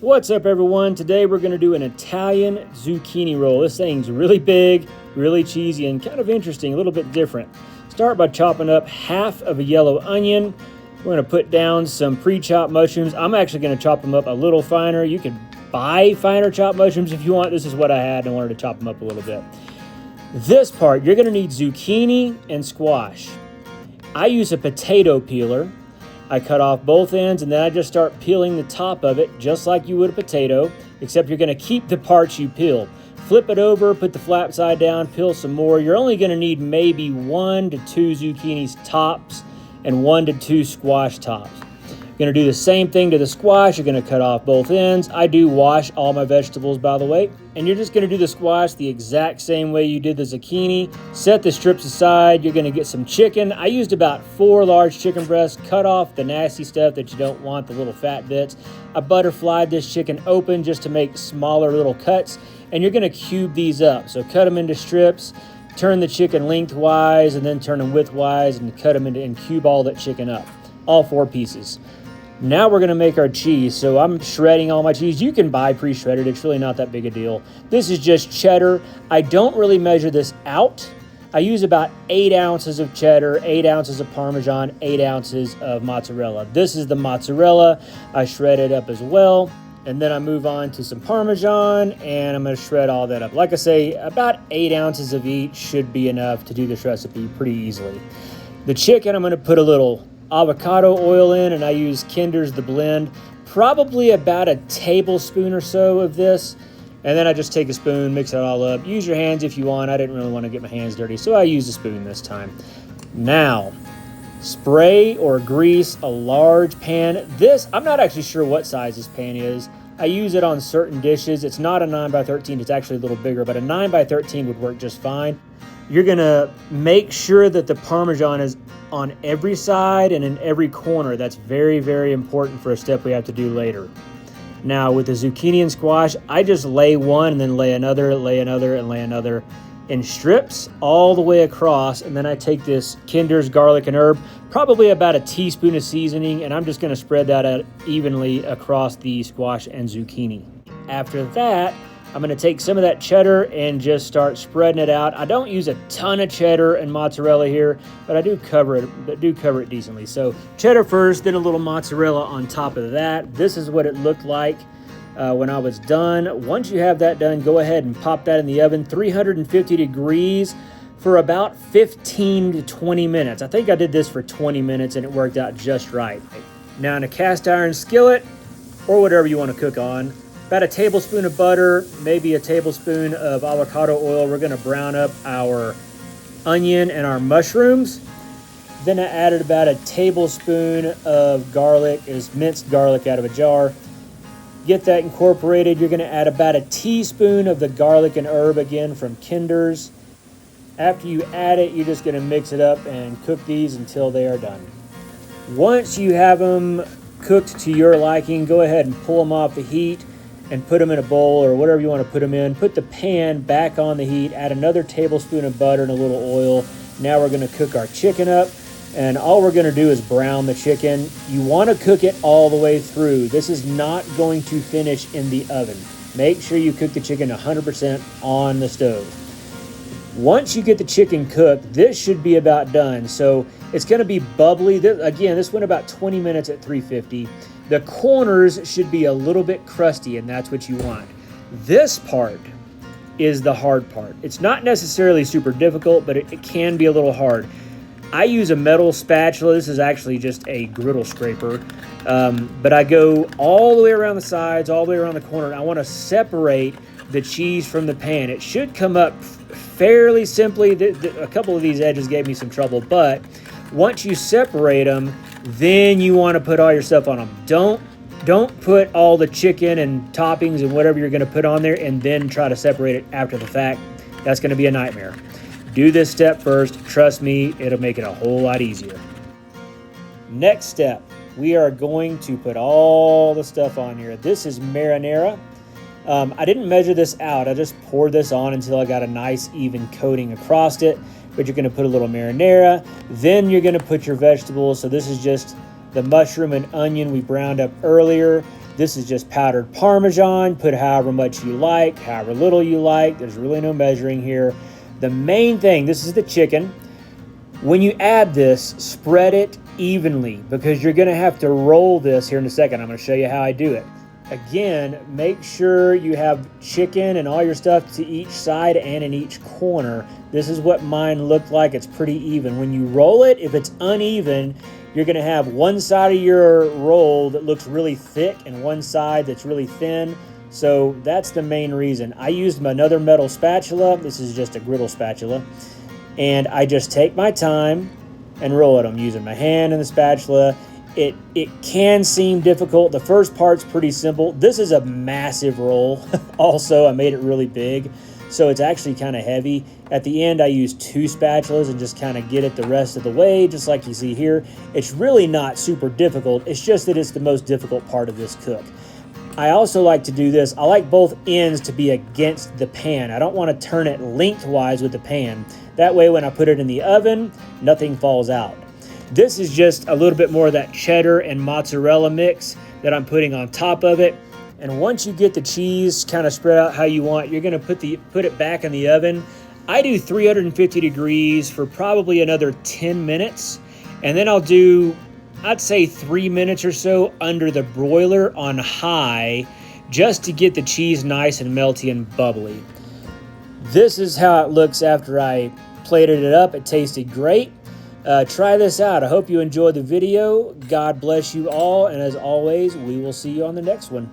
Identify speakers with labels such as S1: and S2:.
S1: What's up, everyone? Today we're going to do an Italian zucchini roll. This thing's really big, really cheesy, and kind of interesting, a little bit different. Start by chopping up half of a yellow onion. We're going to put down some pre-chopped mushrooms. I'm actually going to chop them up a little finer. You can buy finer chopped mushrooms if you want. This is what I had and I wanted to chop them up a little bit. This part, you're going to need zucchini and squash. I use a potato peeler. I cut off both ends and then I just start peeling the top of it just like you would a potato, except you're going to keep the parts you peel. Flip it over, put the flap side down, peel some more. You're only going to need maybe 1 to 2 zucchinis tops and 1 to 2 squash tops. You're going to do the same thing to the squash. You're going to cut off both ends. I do wash all my vegetables, by the way. And you're just going to do the squash the exact same way you did the zucchini. Set the strips aside. You're going to get some chicken. I used about 4 large chicken breasts. Cut off the nasty stuff that you don't want, the little fat bits. I butterflied this chicken open just to make smaller little cuts. And you're going to cube these up. So cut them into strips. Turn the chicken lengthwise and then turn them widthwise and cut them into and cube all that chicken up. All 4 pieces. Now we're going to make our cheese. So I'm shredding all my cheese. You can buy pre-shredded. It's really not that big a deal. This is just cheddar. I don't really measure this out. I use about 8 ounces of cheddar, 8 ounces of Parmesan, 8 ounces of mozzarella. This is the mozzarella. I shred it up as well. And then I move on to some Parmesan and I'm going to shred all that up. Like I say, about 8 ounces of each should be enough to do this recipe pretty easily. The chicken, I'm going to put a little avocado oil in, and I use Kinder's The Blend, probably about a tablespoon or so of this, and then I just take a spoon, mix it all up. Use your hands if you want. I didn't really want to get my hands dirty, so I used a spoon this time. Now, spray or grease a large pan. This, I'm not actually sure what size this pan is. I use it on certain dishes. It's not a 9x13, it's actually a little bigger, but a 9x13 would work just fine. You're gonna make sure that the Parmesan is on every side and in every corner. That's very, very important for a step we have to do later. Now with the zucchini and squash, I just lay one and then lay another, and lay another in strips all the way across. And then I take this Kinder's garlic and herb, probably about a teaspoon of seasoning, and I'm just gonna spread that out evenly across the squash and zucchini. After that, I'm going to take some of that cheddar and just start spreading it out. I don't use a ton of cheddar and mozzarella here, but I do cover it decently. So cheddar first, then a little mozzarella on top of that. This is what it looked like when I was done. Once you have that done, go ahead and pop that in the oven, 350 degrees for about 15 to 20 minutes. I think I did this for 20 minutes and it worked out just right. Now in a cast iron skillet or whatever you want to cook on, about a tablespoon of butter, maybe a tablespoon of avocado oil. We're going to brown up our onion and our mushrooms. Then I added about a tablespoon of garlic, is minced garlic out of a jar. Get that incorporated. You're going to add about a teaspoon of the garlic and herb again from Kinder's. After you add it, you're just going to mix it up and cook these until they are done. Once you have them cooked to your liking, go ahead and pull them off the heat and put them in a bowl or whatever you want to put them in. Put the pan back on the heat, add another tablespoon of butter and a little oil. Now we're going to cook our chicken up, and all we're going to do is brown the chicken. You want to cook it all the way through. This is not going to finish in the oven. Make sure you cook the chicken 100% on the stove. Once you get the chicken cooked, this should be about done. So it's going to be bubbly. Again, this went about 20 minutes at 350. The corners should be a little bit crusty, and that's what you want. This part is the hard part. It's not necessarily super difficult, but it can be a little hard. I use a metal spatula. This is actually just a griddle scraper. But I go all the way around the sides, all the way around the corner, and I want to separate the cheese from the pan. It should come up fairly simply. A couple of these edges gave me some trouble, but once you separate them, then you want to put all your stuff on them. Don't put all the chicken and toppings and whatever you're going to put on there and then try to separate it after the fact. That's going to be a nightmare. Do this step first. Trust me, it'll make it a whole lot easier. Next step, we are going to put all the stuff on here. This is marinara. I didn't measure this out. I just poured this on until I got a nice even coating across it. But you're going to put a little marinara. Then you're going to put your vegetables. So this is just the mushroom and onion we browned up earlier. This is just powdered Parmesan. Put however much you like, however little you like. There's really no measuring here. The main thing, this is the chicken. When you add this, spread it evenly because you're gonna have to roll this here in a second. I'm gonna show you how I do it. Again, make sure you have chicken and all your stuff to each side and in each corner. This is what mine looked like. It's pretty even. When you roll it, if it's uneven, you're gonna have one side of your roll that looks really thick and one side that's really thin. So that's the main reason. I used another metal spatula. This is just a griddle spatula. And I just take my time and roll it. I'm using my hand and the spatula. It can seem difficult. The first part's pretty simple. This is a massive roll. Also, I made it really big, so it's actually kind of heavy. At the end, I use 2 spatulas and just kind of get it the rest of the way, just like you see here. It's really not super difficult. It's just that it's the most difficult part of this cook. I also like to do this. I like both ends to be against the pan. I don't want to turn it lengthwise with the pan. That way, when I put it in the oven, nothing falls out. This is just a little bit more of that cheddar and mozzarella mix that I'm putting on top of it. And once you get the cheese kind of spread out how you want, you're gonna put it back in the oven. I do 350 degrees for probably another 10 minutes. And then I'll do, I'd say 3 minutes or so under the broiler on high, just to get the cheese nice and melty and bubbly. This is how it looks after I plated it up. It tasted great. Try this out. I hope you enjoyed the video. God bless you all, and as always, we will see you on the next one.